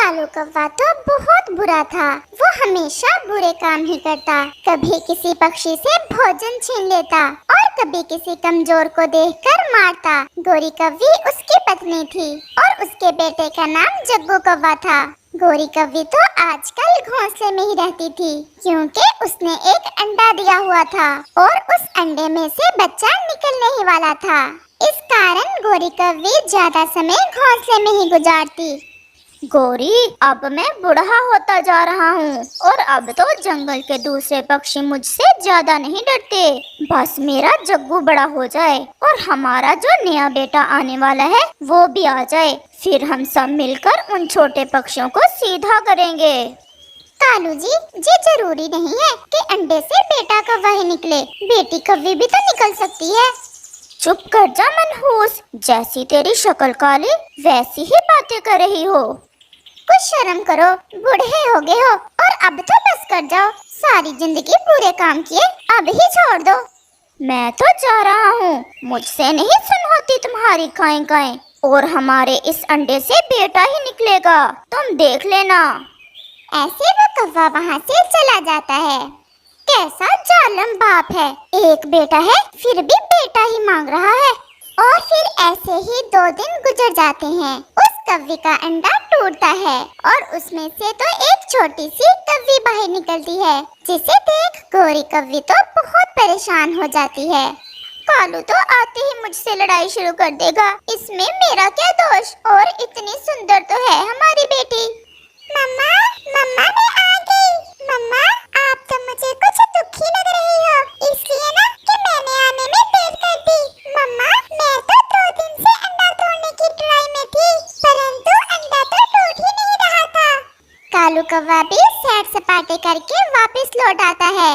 कालू कौवा तो बहुत बुरा था। वो हमेशा बुरे काम ही करता। कभी किसी पक्षी से भोजन छीन लेता और कभी किसी कमजोर को देखकर मारता। गोरी कौवी उसकी पत्नी थी और उसके बेटे का नाम जग्गू कौवा था। गोरी कौवी तो आजकल घोंसले में ही रहती थी क्योंकि उसने एक अंडा दिया हुआ था और उस अंडे में से बच्चा निकलने ही वाला था। इस कारण गोरी कौवी ज्यादा समय घोंसले में ही गुजारती। गोरी, अब मैं बूढ़ा होता जा रहा हूँ और अब तो जंगल के दूसरे पक्षी मुझसे ज्यादा नहीं डरते। बस मेरा जग्गू बड़ा हो जाए और हमारा जो नया बेटा आने वाला है वो भी आ जाए, फिर हम सब मिलकर उन छोटे पक्षियों को सीधा करेंगे। कालू जी, ये जरूरी नहीं है कि अंडे से बेटा कौवा ही निकले, बेटी कौवी भी तो निकल सकती है। चुप कर जा मनहूस, जैसी तेरी शक्ल काली वैसी ही बातें कर रही हो। कुछ शर्म करो, बूढ़े हो गए हो और अब तो बस कर जाओ। सारी जिंदगी बुरे काम किए, अब ही छोड़ दो। मैं तो जा रहा हूँ, मुझसे नहीं सुन होती तुम्हारी काएं काएं, और हमारे इस अंडे से बेटा ही निकलेगा, तुम देख लेना। ऐसे वो कौवा वहाँ से चला जाता है। कैसा जालिम बाप है, एक बेटा है फिर भी बेटा ही मांग रहा है। और फिर ऐसे ही 2 दिन गुजर जाते हैं। उस कौवे का अंडा टूटता है और उसमें से तो एक छोटी सी कौवी बाहर निकलती है, जिसे देख गोरी कौवी तो बहुत परेशान हो जाती है। कालू तो आते ही मुझसे लड़ाई शुरू कर देगा, इसमें मेरा क्या दोष, और इतनी सुंदर तो है हमारी बेटी। मम्मा, मम्मा मैं आ गई। मम्मा, आप तो मुझे कुछ दुखी लग रही हो, इसलिए ना कि मैंने आने में देर कर दी। मम्मा, मैं तो 2 दिन से अंडा तोड़ने की ट्राई में थी, परंतु अंडा तो टूट ही नहीं रहा था। कालू कौवा भी सैर सपाटे करके वापस लौट आता है।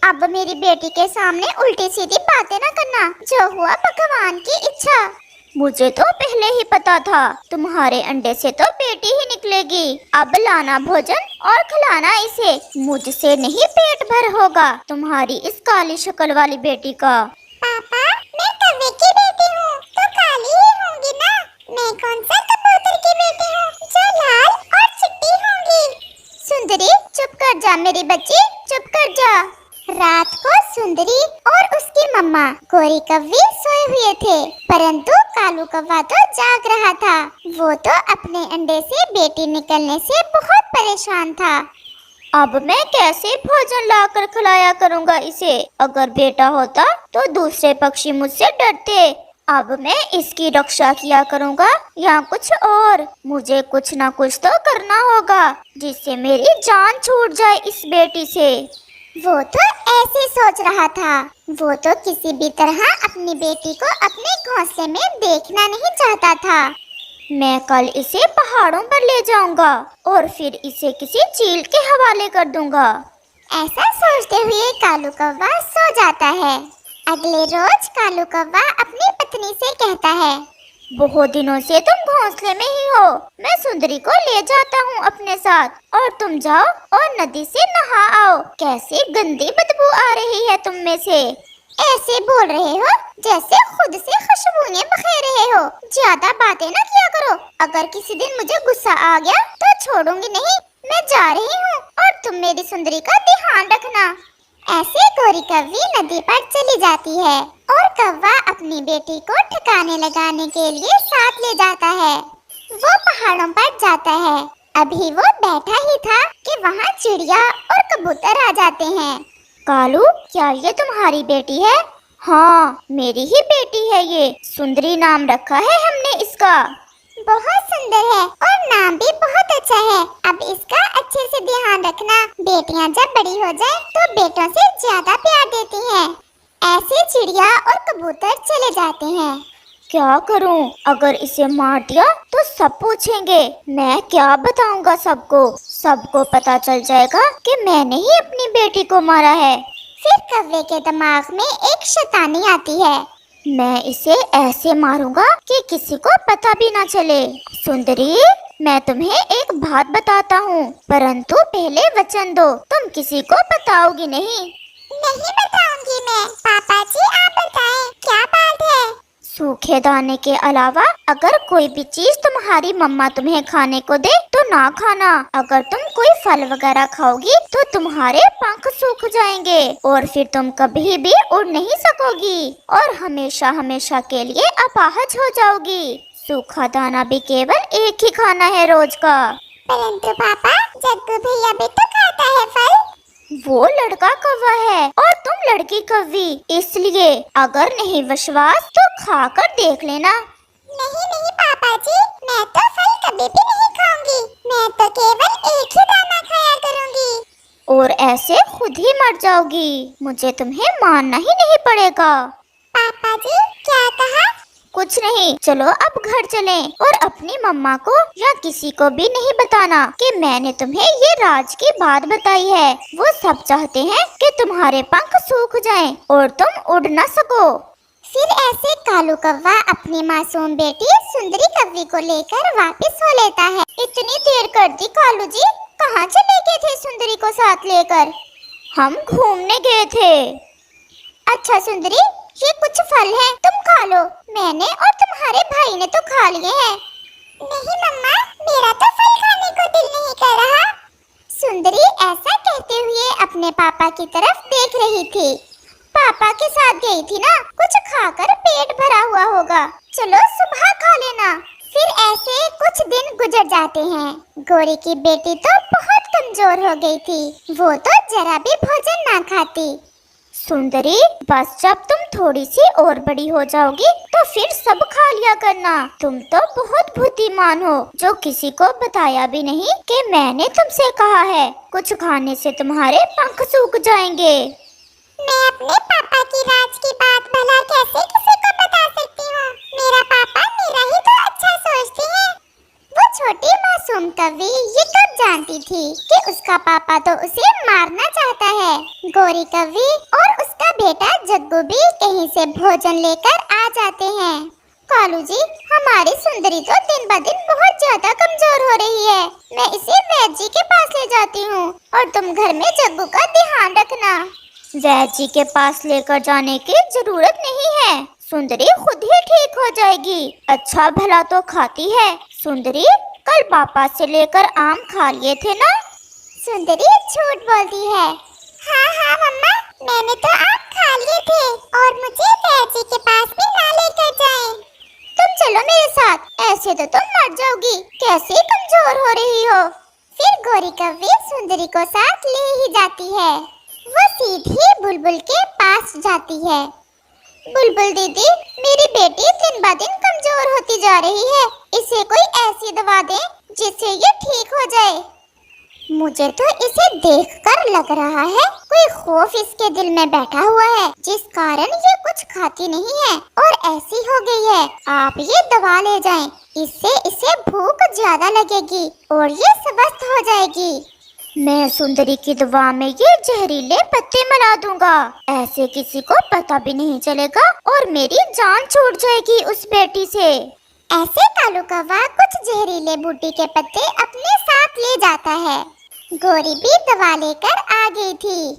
अब मेरी बेटी के सामने उल्टी सीधी बातें न करना, जो हुआ भगवान की इच्छा। मुझे तो पहले ही पता था, तुम्हारे अंडे से तो बेटी ही निकलेगी। अब लाना भोजन और खिलाना इसे, मुझसे नहीं पेट भर होगा तुम्हारी इस काली शक्ल वाली बेटी का। पापा, मैं कौवे की बेटी हूँ तो काली ही होंगी ना। मैं कौन सा कबूतर की बेटी हूँ जो लाल और चिट्टी होंगी। सुंदरी, चुप कर जा मेरी बच्ची, चुप कर जा। रात को सुंदरी और उसकी मम्मा गोरी कौवी सोए हुए थे, परंतु कालू कौवा तो जाग रहा था। वो तो अपने अंडे से बेटी निकलने से बहुत परेशान था। अब मैं कैसे भोजन लाकर खिलाया करूँगा इसे? अगर बेटा होता तो दूसरे पक्षी मुझसे डरते। अब मैं इसकी रक्षा किया करूँगा या कुछ और, मुझे कुछ ना कुछ तो करना होगा जिससे मेरी जान छूट जाए इस बेटी से। वो तो ऐसे सोच रहा था। वो तो किसी भी तरह अपनी बेटी को अपने घोंसले में देखना नहीं चाहता था। मैं कल इसे पहाड़ों पर ले जाऊंगा और फिर इसे किसी चील के हवाले कर दूंगा। ऐसा सोचते हुए कालू कौवा सो जाता है। अगले रोज कालू कौवा अपनी पत्नी से कहता है, बहुत दिनों से तुम घोंसले में ही हो, मैं सुंदरी को ले जाता हूँ अपने साथ और तुम जाओ और नदी से नहा आओ। कैसी गंदी बदबू आ रही है तुम में से। ऐसे बोल रहे हो जैसे खुद से खुशबुएं बखेर रहे हो। ज्यादा बातें ना किया करो, अगर किसी दिन मुझे गुस्सा आ गया तो छोड़ूंगी नहीं। मैं जा रही हूँ और तुम मेरी सुंदरी का ध्यान रखना। ऐसे गोरी कौवी नदी पर चली जाती है और कौवा अपनी बेटी को ठिकाने लगाने के लिए साथ ले जाता है। वो पहाड़ों पर जाता है। अभी वो बैठा ही था कि वहाँ चिड़िया और कबूतर आ जाते हैं। कालू, क्या ये तुम्हारी बेटी है? हाँ, मेरी ही बेटी है ये। सुंदरी नाम रखा है हमने इसका। बहुत सुंदर है और नाम भी बहुत अच्छा है। अब इसका अच्छे से ध्यान रखना। बेटियां जब बड़ी हो जाए तो बेटों से ज्यादा प्यार देती हैं। ऐसे चिड़िया और कबूतर चले जाते हैं। क्या करूं? अगर इसे मार दिया तो सब पूछेंगे, मैं क्या बताऊंगा सबको? सबको पता चल जाएगा कि मैंने ही अपनी बेटी को मारा है। फिर कौवे के दिमाग में एक शैतानी आती है। मैं इसे ऐसे मारूंगा कि किसी को पता भी ना चले। सुंदरी, मैं तुम्हें एक बात बताता हूँ, परंतु पहले वचन दो, तुम किसी को बताओगी नहीं। नहीं बताऊंगी मैं। पापा जी आप बताएं, क्या बात है? सूखे दाने के अलावा अगर कोई भी चीज तुम्हारी मम्मा तुम्हें खाने को दे तो ना खाना। अगर तुम कोई फल वगैरह खाओगी तो तुम्हारे पंख सूख जाएंगे और फिर तुम कभी भी उड़ नहीं सकोगी और हमेशा हमेशा के लिए अपाहज हो जाओगी। सूखा दाना भी केवल एक ही खाना है रोज का। परंतु पापा, जग्गू भैया भी तो खाता है फल। वो लड़का कौवा है और तुम लड़की कौवी, इसलिए अगर नहीं विश्वास तो खाकर देख लेना। नहीं नहीं पापा जी, मैं तो फल कभी भी नहीं खाऊंगी। मैं तो केवल एक ही दाना खाया करूंगी। और ऐसे खुद ही मर जाओगी। मुझे तुम्हें मानना ही नहीं पड़ेगा। पापा जी, क्या कहा? कुछ नहीं, चलो अब घर चलें और अपनी मम्मा को या किसी को भी नहीं बताना कि मैंने तुम्हें ये राज की बात बताई है। वो सब चाहते हैं कि तुम्हारे पंख सूख जाएं और तुम उड़ न सको। फिर ऐसे कालू कौवा अपनी मासूम बेटी सुंदरी कौवी को लेकर वापस हो लेता है। इतनी देर कर दी कालू जी, कहाँ चले गए थे सुंदरी को साथ लेकर? हम घूमने गए थे। अच्छा सुंदरी, ये कुछ फल हैं, तुम खा लो। मैंने और तुम्हारे भाई ने तो खा लिए हैं। नहीं मम्मा, मेरा तो फल खाने को दिल नहीं कर रहा। सुंदरी ऐसा कहते हुए अपने पापा की तरफ देख रही थी। पापा के साथ गई थी ना, कुछ खाकर पेट भरा हुआ होगा। चलो सुबह खा लेना। फिर ऐसे कुछ दिन गुजर जाते हैं। गोरी की बेटी तो बहुत कमजोर हो गई थी, वो तो जरा भी भोजन ना खाती। सुंदरी, बस जब तुम थोड़ी सी और बड़ी हो जाओगी तो फिर सब खा लिया करना। तुम तो बहुत बुद्धिमान हो, जो किसी को बताया भी नहीं कि मैंने तुमसे कहा है। कुछ खाने से तुम्हारे पंख सूख जाएंगे। मैं अपने पापा की राज की बात भला कैसे किसी को बता सकती हूँ? मेरा पापा मेरा ही तो अच्छा सोचते हैं। वो छोटी मासूम कौवी ये कब जानती थी कि उसका पापा तो उसे मारना चाहता है। गोरी कौवी और उसका बेटा जग्गू भी कहीं से भोजन लेकर आ जाते हैं। कालू जी, हमारी सुंदरी तो दिन ब दिन बहुत ज्यादा कमजोर हो रही है। मैं इसे वैद्य जी के पास ले जाती हूँ और तुम घर में जग्गू का ध्यान रखना। वैद्य जी के पास लेकर जाने की जरूरत नहीं है, सुंदरी खुद ही ठीक हो जाएगी। अच्छा भला तो खाती है। सुंदरी, कल पापा से लेकर आम खा लिए थे ना? सुंदरी झूठ बोलती है। हाँ हाँ मम्मा, मैंने तो आम खा लिए थे और मुझे वैद्य जी के पास भी ना लेकर जाएं। तुम चलो मेरे साथ, ऐसे तो तुम मर जाओगी। कैसे कमजोर हो रही हो। फिर गोरी कौवी सुंदरी को साथ ले ही जाती है। वो सीधी बुलबुल के पास जाती है। बुलबुल दीदी, मेरी बेटी दिन ब दिन कमजोर होती जा रही है। इसे कोई ऐसी दवा दे जिससे ये ठीक हो जाए। मुझे तो इसे देखकर लग रहा है कोई खौफ इसके दिल में बैठा हुआ है, जिस कारण ये कुछ खाती नहीं है और ऐसी हो गई है। आप ये दवा ले जाएं, इससे इसे भूख ज्यादा लगेगी और ये स्वस्थ हो जाएगी। मैं सुंदरी की दवा में ये जहरीले पत्ते मिला दूंगा, ऐसे किसी को पता भी नहीं चलेगा और मेरी जान छूट जाएगी उस बेटी से। ऐसे कालू कौवा कुछ जहरीले बूटी के पत्ते अपने साथ ले जाता है। गोरी भी दवा लेकर आ गई थी।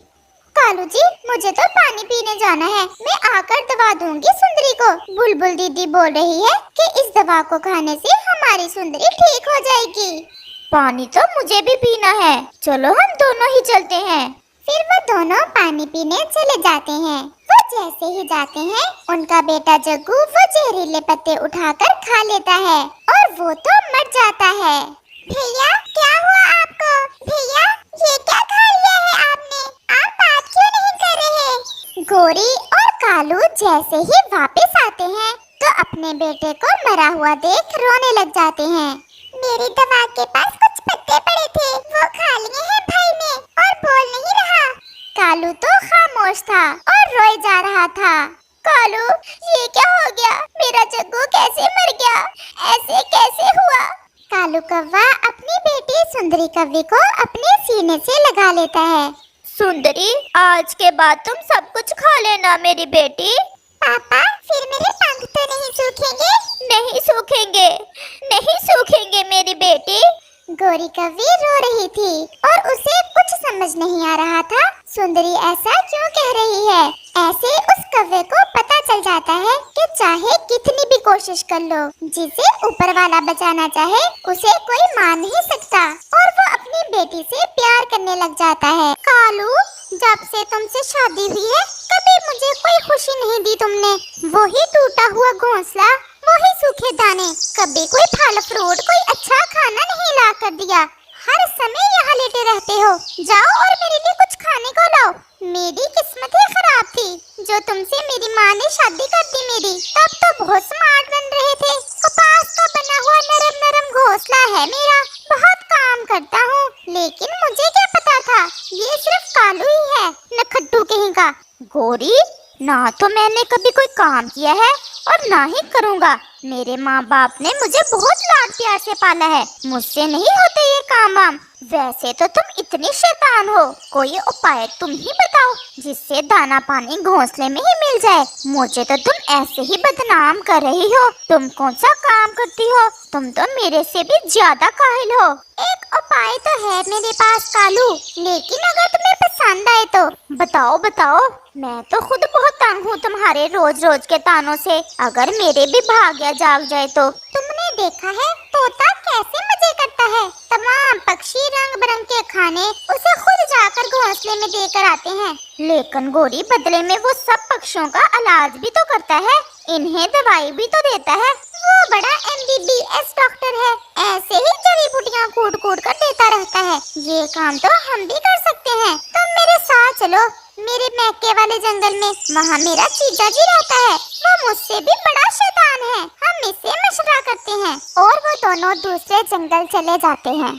कालू जी, मुझे तो पानी पीने जाना है, मैं आकर दवा दूंगी सुंदरी को। बुलबुल दीदी बोल रही है कि इस दवा को खाने से हमारी सुंदरी ठीक हो जाएगी। पानी तो मुझे भी पीना है, चलो हम दोनों ही चलते हैं। फिर वो दोनों पानी पीने चले जाते हैं। वो जैसे ही जाते हैं, उनका बेटा जग्गू वो जहरीले पत्ते उठाकर खा लेता है और वो तो मर जाता है। भैया, क्या हुआ आपको? भैया, ये क्या खा लिया है आपने? आप बात क्यों नहीं कर रहे? गोरी और कालू जैसे ही वापस आते हैं तो अपने बेटे को मरा हुआ देख रोने लग जाते हैं। मेरी दवा के पास कुछ पत्ते पड़े थे, वो खा लिए हैं भाई ने और बोल नहीं रहा। कालू तो खामोश था और रोए जा रहा था। कालू, ये क्या हो गया? मेरा जग्गू कैसे मर गया? ऐसे कैसे हुआ? कालू कौवा अपनी बेटी सुंदरी कौवी को अपने सीने से लगा लेता है। सुंदरी, आज के बाद तुम सब कुछ खा लेना मेरी बेटी। पापा, फिर मेरे पंख तो नहीं सूखेंगे? नहीं सूखेंगे, नहीं सूखेंगे मेरी बेटी। गोरी कौवी रो रही थी और उसे कुछ समझ नहीं आ रहा था सुंदरी ऐसा क्यों कह रही है? ऐसे उस कौवे को पता चल जाता है कि चाहे कितनी भी कोशिश कर लो, जिसे ऊपर वाला बचाना चाहे उसे कोई मार नहीं सकता, और वो अपनी बेटी से प्यार करने लग जाता है। कालू, जब से तुमसे शादी हुई है कभी मुझे कोई खुशी नहीं दी तुमने। वही टूटा हुआ घोंसला, वही सूखे दाने, कभी कोई फल फ्रूट, कोई अच्छा खाना नहीं ला कर दिया। हर समय यहाँ लेटे रहते हो। जाओ और मेरे लिए कुछ खाने को लाओ। मेरी किस्मत ही खराब थी जो तुमसे मेरी माँ ने शादी कर दी मेरी। तब तो बहुत स्मार्ट बन रहे थे। कपास का बना हुआ नरम नरम घोंसला है मेरा, बहुत काम करता हूँ। लेकिन मुझे क्या पता था ये सिर्फ कालू ही है, नखट्टू कहीं का। गौरी, ना तो मैंने कभी कोई काम किया है और ना ही करूँगा। मेरे माँ बाप ने मुझे बहुत लाड प्यार से पाला है, मुझसे नहीं होते ये काम वाम। वैसे तो तुम इतनी शैतान हो, कोई उपाय तुम ही बताओ जिससे दाना पानी घोंसले में ही मिल जाए। मुझे तो तुम ऐसे ही बदनाम कर रही हो। तुम कौन सा काम करती हो? तुम तो मेरे से भी ज्यादा काहिल हो। एक उपाय तो है मेरे पास कालू, लेकिन अगर तुम्हें पसंद आए तो। बताओ बताओ, मैं तो खुद बहुत तंग हूँ तुम्हारे रोज रोज के तानों से। अगर मेरे भी भाग्य जाग जाए तो। तुमने देखा है तोता कैसे मजे करता है? तमाम पक्षी रंग बिरंगे खाने उसे खुद जाकर घोंसले में देकर आते हैं। लेकिन गौरी, बदले में वो सब पक्षियों का इलाज भी तो करता है, इन्हें दवाई भी तो देता है। वो बड़ा MBBS डॉक्टर है, ऐसे ही जड़ी बूटियाँ कूट कूट कर देता रहता है। ये काम तो हम भी कर सकते हैं। तुम मेरे साथ चलो मेरे मैके वाले जंगल में, वहाँ मेरा जीजा जी रहता है। वो मुझसे भी बड़ा शैतान है। हम इससे मशवरा करते हैं और वो दोनों दूसरे जंगल चले जाते हैं।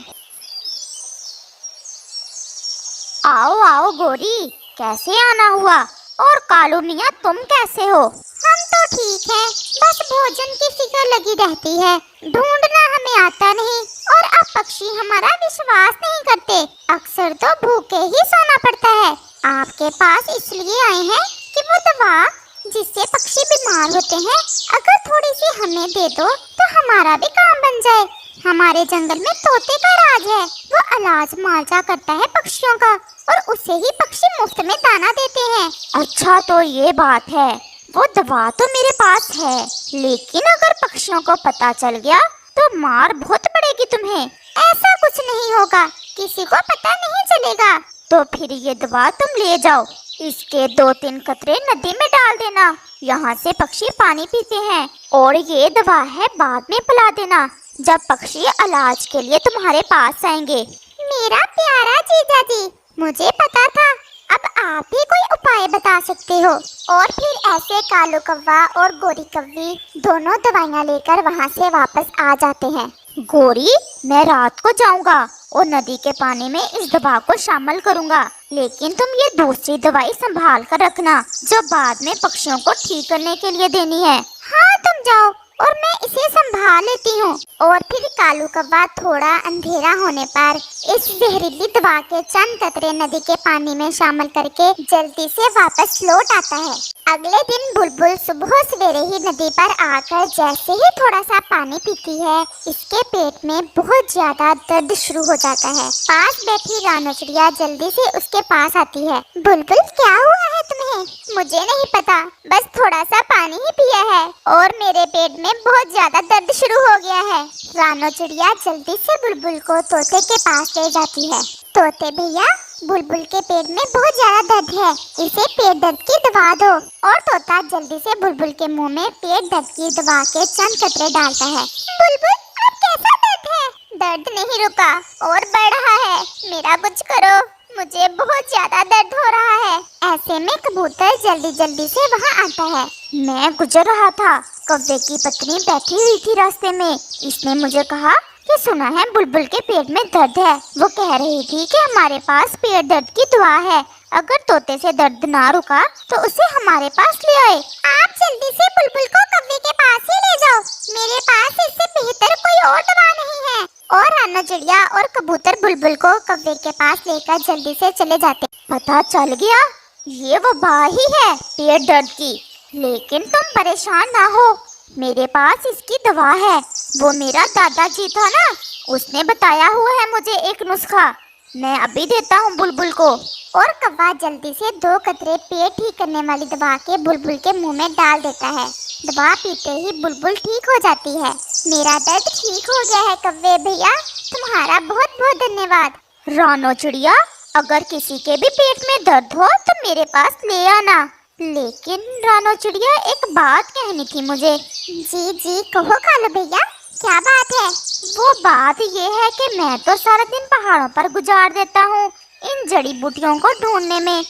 आओ आओ गौरी, कैसे आना हुआ? और कालू मियाँ, तुम कैसे हो? हम तो ठीक हैं, बस भोजन की फिक्र लगी रहती है। ढूंढना हमें आता नहीं, और अब पक्षी हमारा विश्वास नहीं करते। अक्सर तो भूखे ही सोना पड़ता है। आपके पास इसलिए आए हैं कि वो दवा जिससे पक्षी बीमार होते हैं, अगर थोड़ी सी हमें दे दो तो हमारा भी काम बन जाए। हमारे जंगल में तोते का राज है, वो इलाज मुआवजा करता है पक्षियों का, और उसे ही पक्षी मुफ्त में दाना देते हैं। अच्छा, तो ये बात है। वो दवा तो मेरे पास है, लेकिन अगर पक्षियों को पता चल गया तो मार बहुत पड़ेगी तुम्हें। ऐसा कुछ नहीं होगा, किसी को पता नहीं चलेगा। तो फिर ये दवा तुम ले जाओ, इसके 2-3 कतरे नदी में डाल देना। यहाँ से पक्षी पानी पीते हैं, और ये दवा है बाद में पिला देना जब पक्षी इलाज के लिए तुम्हारे पास आएंगे। मेरा प्यारा जीजा जी, मुझे पता था। अब आप भी कोई उपाय बता सकते हो। और फिर ऐसे कालू कौवा और गोरी कौवी दोनों दवाइयाँ लेकर वहाँ से वापस आ जाते हैं। गोरी, मैं रात को जाऊंगा और नदी के पानी में इस दवा को शामिल करूंगा, लेकिन तुम ये दूसरी दवाई संभाल कर रखना जो बाद में पक्षियों को ठीक करने के लिए देनी है। हाँ, तुम जाओ और मैं इसे संभाल लेती हूँ। और फिर कालू कौवा थोड़ा अंधेरा होने पर इस जहरीली दवा के चंद कतरे नदी के पानी में शामिल करके जल्दी से वापस लौट आता है। अगले दिन बुलबुल सुबह सवेरे ही नदी पर आकर जैसे ही थोड़ा सा पानी पीती है, इसके पेट में बहुत ज्यादा दर्द शुरू हो जाता है। पास बैठी रानो चिड़िया जल्दी से उसके पास आती है। बुलबुल, क्या हुआ है तुम्हें? मुझे नहीं पता, बस थोड़ा सा पानी ही पिया है और मेरे पेट में बहुत ज्यादा दर्द शुरू हो गया है। रानो चिड़िया जल्दी से बुलबुल को तोते के पास ले जाती है। तोते भैया, बुलबुल के पेट में बहुत ज्यादा दर्द है, इसे पेट दर्द की दवा दो। और तोता जल्दी से बुलबुल के मुंह में पेट दर्द की दवा के चंद कतरे डालता है। बुलबुल, अब कैसा दर्द है? दर्द नहीं रुका और बढ़ रहा है, मेरा कुछ करो, मुझे बहुत ज्यादा दर्द हो रहा है। ऐसे में कबूतर जल्दी जल्दी से वहाँ आता है। मैं गुजर रहा था, कौवे की पत्नी बैठी हुई थी रास्ते में। इसने मुझे कहा कि सुना है बुलबुल के पेट में दर्द है। वो कह रही थी कि हमारे पास पेट दर्द की दवा है, अगर तोते से दर्द ना रुका तो उसे हमारे पास ले आए। आप जल्दी से बुलबुल को कौवे के पास ही ले जाओ, मेरे पास इससे बेहतर कोई और दवा नहीं है। और रानो चिड़िया और कबूतर बुलबुल को कौवे के पास लेकर जल्दी से चले जाते। पता चल गया, ये वबा ही है पेट दर्द की। लेकिन तुम परेशान ना हो, मेरे पास इसकी दवा है। वो मेरा दादाजी था ना, उसने बताया हुआ है मुझे एक नुस्खा। मैं अभी देता हूँ बुलबुल को। और कौवा जल्दी से 2 कतरे पेट ठीक करने वाली दवा के बुलबुल के मुंह में डाल देता है। दवा पीते ही बुलबुल ठीक हो जाती है। मेरा दर्द ठीक हो गया है कौवे भैया, तुम्हारा बहुत बहुत धन्यवाद। रानो चिड़िया, अगर किसी के भी पेट में दर्द हो तो मेरे पास ले आना। लेकिन रानो चिड़िया, एक बात कहनी थी मुझे। जी जी कहो कालू भैया, क्या बात है? वो बात ये है कि मैं तो सारा दिन पहाड़ों पर गुजार देता हूँ इन जड़ी बूटियों को ढूंढने में।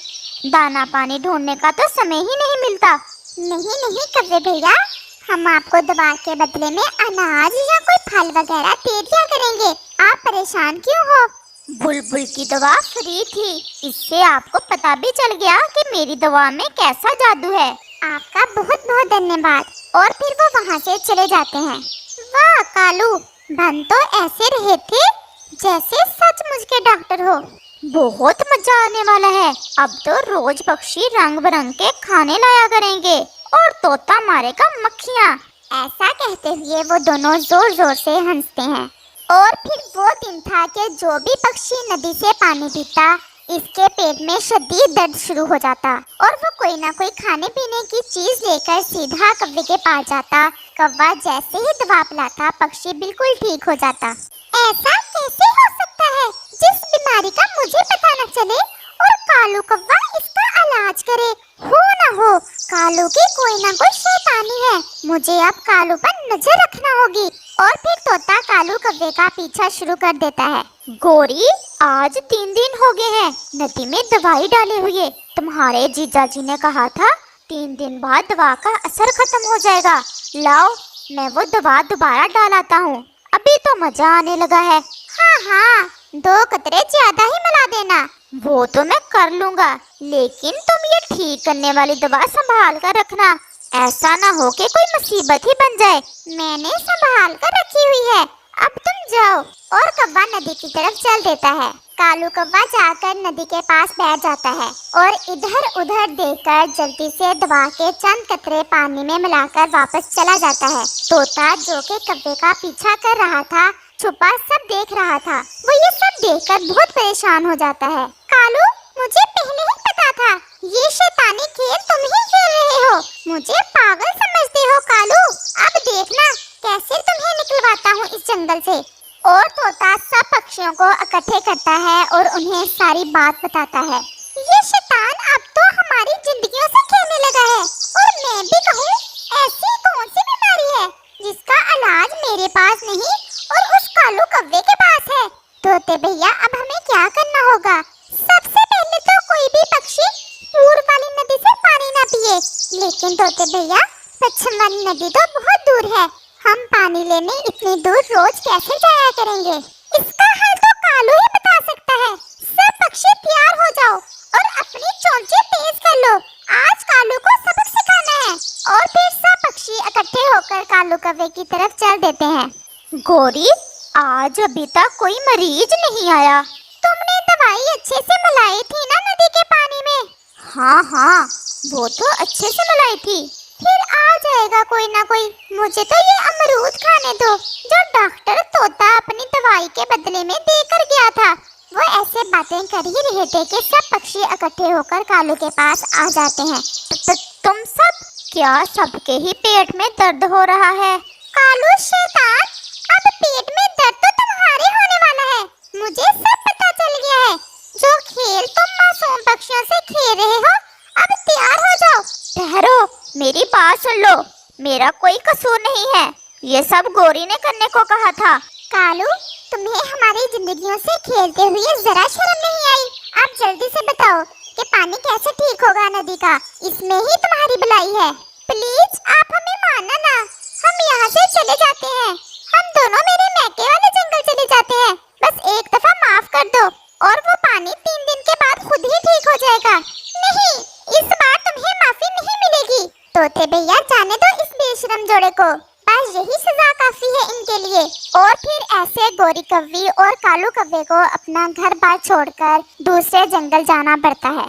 दाना पानी ढूंढने का तो समय ही नहीं मिलता। नहीं नहीं कौवे भैया, हम आपको दवा के बदले में अनाज या कोई फल वगैरह दे दिया करेंगे, आप परेशान क्यों हो? बुलबुल की दवा फ्री थी, इससे आपको पता भी चल गया कि मेरी दवा में कैसा जादू है। आपका बहुत बहुत धन्यवाद। और फिर वो वहाँ से चले जाते हैं। वाह कालू, बन तो ऐसे रहे थे जैसे सचमुच के डॉक्टर हो। बहुत मजा आने वाला है। अब तो रोज पक्षी रंग बिरंग के खाने लाया करेंगे और तोता मारेगा मक्खियाँ। ऐसा कहते हुए वो दोनों जोर जोर से हंसते हैं। और फिर वो दिन था कि जो भी पक्षी नदी से पानी पीता, इसके पेट में शदीद दर्द शुरू हो जाता और वो कोई ना कोई खाने पीने की चीज लेकर सीधा कौवे के पास जाता। कौवा जैसे ही दवा पिलाता, पक्षी बिल्कुल ठीक हो जाता। ऐसा कैसे हो सकता है जिस बीमारी का मुझे पता न चले और कालू कौवा इसका इलाज करे? हो ना हो, कालू की कोई ना कोई शैतानी है। मुझे अब कालू पर नजर रखना होगी। और फिर तोता कालू कौवे का पीछा शुरू कर देता है। गोरी, आज 3 दिन हो गए हैं नदी में दवाई डाले हुए। तुम्हारे जीजा जी ने कहा था 3 दिन बाद दवा का असर खत्म हो जाएगा। लाओ, मैं वो दवा दोबारा डालाता हूँ। अभी तो मजा आने लगा है। हाँ हाँ, 2 कतरे ज्यादा ही मिला देना। वो तो मैं कर लूँगा, लेकिन तुम ये ठीक करने वाली दवा संभाल कर रखना। ऐसा ना हो कि कोई मुसीबत ही बन जाए। मैंने संभाल कर रखी हुई है, अब तुम जाओ। और कौवा नदी की तरफ चल देता है। कालू कौवा जाकर नदी के पास बैठ जाता है और इधर उधर देखकर जल्दी से दवा के चंद कतरे पानी में मिलाकर वापस चला जाता है। तोता जो कि कौवे का पीछा कर रहा था, छुपा सब देख रहा था। वो ये सब देखकर बहुत परेशान हो जाता है। कालू, मुझे पहले ही पता था, ये शैतानी खेल तुम ही खेल रहे हो। मुझे पागल समझते हो कालू। अब देखना कैसे तुम्हें निकलवाता हूँ इस जंगल से। और तोता सब पक्षियों को इकट्ठे करता है और उन्हें सारी बात बताता है। ये शैतान अब तो हमारी जिंदगियों से खेलने लगा है। और मैं भी कहूँ, ऐसी कौन सी बीमारी है जिसका इलाज मेरे पास नहीं और उस कालू कौवे के पास है? तोते भैया, अब हमें क्या करना होगा? सबसे पहले तो कोई भी पक्षी पूर्व वाली नदी से पानी ना पिए। लेकिन तोते भैया, पश्चिम वाली नदी तो बहुत दूर है, हम पानी लेने इतनी दूर रोज कैसे जाया करेंगे? इसका हल तो कालू ही बता सकता है। सब पक्षी तैयार हो जाओ और अपनी चोंचे तेज कर लो। आज कालू को सबक सिखाना है। और फिर सब पक्षी इकट्ठे होकर कालू कौवे की तरफ चल देते हैं। गोरी, आज अभी तक कोई मरीज नहीं आया। तुमने दवाई अच्छे से मिलाई थी ना नदी के पानी में? हाँ हाँ, वो तो अच्छे से मिलाई थी। फिर आ जाएगा कोई ना कोई। मुझे तो ये अमरूद खाने दो जो डॉक्टर तोता अपनी दवाई के बदले में देकर गया था। वो ऐसे बातें कर ही रहे थे कि सब पक्षी इकट्ठे होकर कालू के पास आ जाते हैं। तुम सब क्या, सबके ही पेट में दर्द हो रहा है? कालू शैतान, अब पेट में दर्द तो तुम्हारे होने वाला है। मुझे सब पता चल गया है। जो खेल तुम मासूम पक्षियों से खेल रहे हो, अब तैयार हो जाओ। ठहरो, मेरी बात सुन लो। मेरा कोई कसूर नहीं है, ये सब गोरी ने करने को कहा था। कालू, तुम्हें हमारी जिंदगियों से खेलते हुए जरा शर्म नहीं आई? आप जल्दी से बताओ कि पानी कैसे ठीक होगा नदी का? इसमें ही तुम्हारी भलाई है। प्लीज आप हमें मानना ना, हम यहाँ से चले जाते हैं। हम दोनों मेरे मैके वाले जंगल चले जाते हैं। बस एक दफा माफ कर दो और वो पानी 3 दिन के बाद खुद ही ठीक हो जाएगा। नहीं, इस बार तुम्हें माफी नहीं मिलेगी। तोते भैया, जाने दो इस बेशरम जोड़े को, बस यही सजा काफी है इनके लिए। और फिर ऐसे गोरी कौवी और कालू कौवे को अपना घर बार छोड़कर दूसरे जंगल जाना पड़ता है।